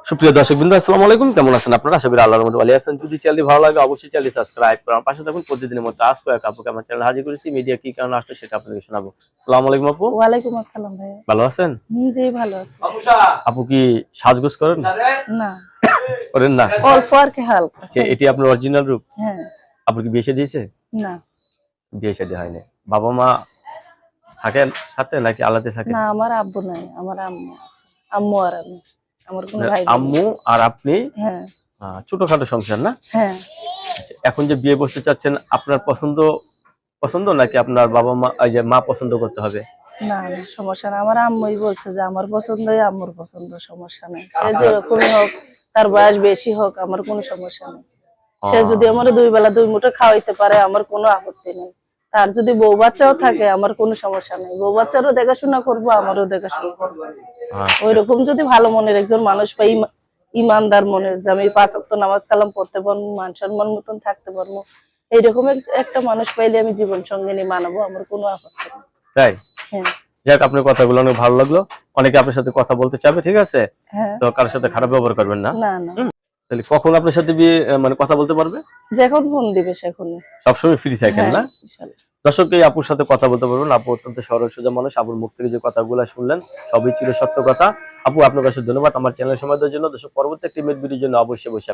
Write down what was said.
সুপ্রিয় দর্শকবৃন্দ, আসসালামু আলাইকুম। কেমন আছেন আপনারা? আশা করি আল্লাহর রহমতে ভালো আছেন। যদি চ্যানেলটি ভালো লাগে অবশ্যই চ্যানেলটি সাবস্ক্রাইব করুন। পাশে থাকুন। প্রতিদিনের মতো আজকে এক আপুকে আমার চ্যানেলে হাজির করেছি। মিডিয়া কি কারণে আসলে সেটা আপনাদের শোনাবো। আসসালামু আলাইকুম আপু। ওয়ালাইকুম আসসালাম ভাই। ভালো আছেন? জি ভালো আছি। আপু কি সাজগোজ করেন? না, করেন না? অল্প আর কি হালকা। এটি আপনার অরিজিনাল রূপ? হ্যাঁ। আপু কি বিয়ে শাদী হয়েছে? না, বিয়ে শাদী হয়নি। বাবা মা থাকেন সাথে নাকি আলাদা থাকেন? না আমার আব্বু নাই, আমার আম্মু আছে। আম্মু আর আমি। আমার কোনো ভাই বোন নেই। আম্মু আর আপনি হ্যাঁ, ছোটখাটো সংসার না? হ্যাঁ। এখন যে বিয়ে বসতে চাচ্ছেন আপনার পছন্দ পছন্দ নাকি আপনার বাবা মা এই যে মা পছন্দ করতে হবে? না, না সমস্যা না। আমার আম্মুই বলছে যে আমার পছন্দই আম্মুর পছন্দ, সমস্যা নেই। সে যেরকমই হোক, তার বয়স বেশি হোক, আমার কোনো সমস্যা নেই। সে যদি আমার ২ বেলা ২ মুঠো খাওয়াইতে পারে আমার কোনো আপত্তি নেই। তার যদি বউ বাচ্চাও থাকে আমার কোনো সমস্যা নেই। বউ বাচ্চারও দেখাশোনা করবো, আমারও দেখাশোনা করবো। ওইরকম যদি ভালো মনের একজন মানুষ পাই, ইমানদার মনের, যে আমি ৫ ওয়াক্ত নামাজ কালাম পড়তে পারবো, মান সম্মান মতন থাকতে পারবো, এইরকম একটা মানুষ পাইলে আমি জীবন সঙ্গিনী মানাবো, আমার কোনো আপত্তি নেই। তাই? হ্যাঁ, যাক, আপনার কথাগুলো অনেক ভালো লাগলো। অনেকে আপনার সাথে কথা বলতে চাবে, ঠিক আছে? হ্যাঁ। তো কারোর সাথে খারাপ ব্যবহার করবেন না। না, না। তাহলে কখন আপনার সাথে বিয়ে মানে কথা বলতে পারবে? যখন ফোন দিবে সেখনই। সবসময় ফ্রি থাকেন হ্যাঁ, না? ইনশাআল্লাহ। দর্শক, এই আপুর সাথে কথা বলতে পারবেন। আপু অত্যন্ত সরল সোজা মানুষ। আপুর মুখ থেকে যে কথাগুলো শুনলেন সবই ছিল সত্য কথা। আপু, আপনার কাছে ধন্যবাদ আমার চ্যানেল সময় দেওয়ার জন্য। দর্শক, পরবর্তী একটি ভিডিওর জন্য অবশ্যই অপেক্ষা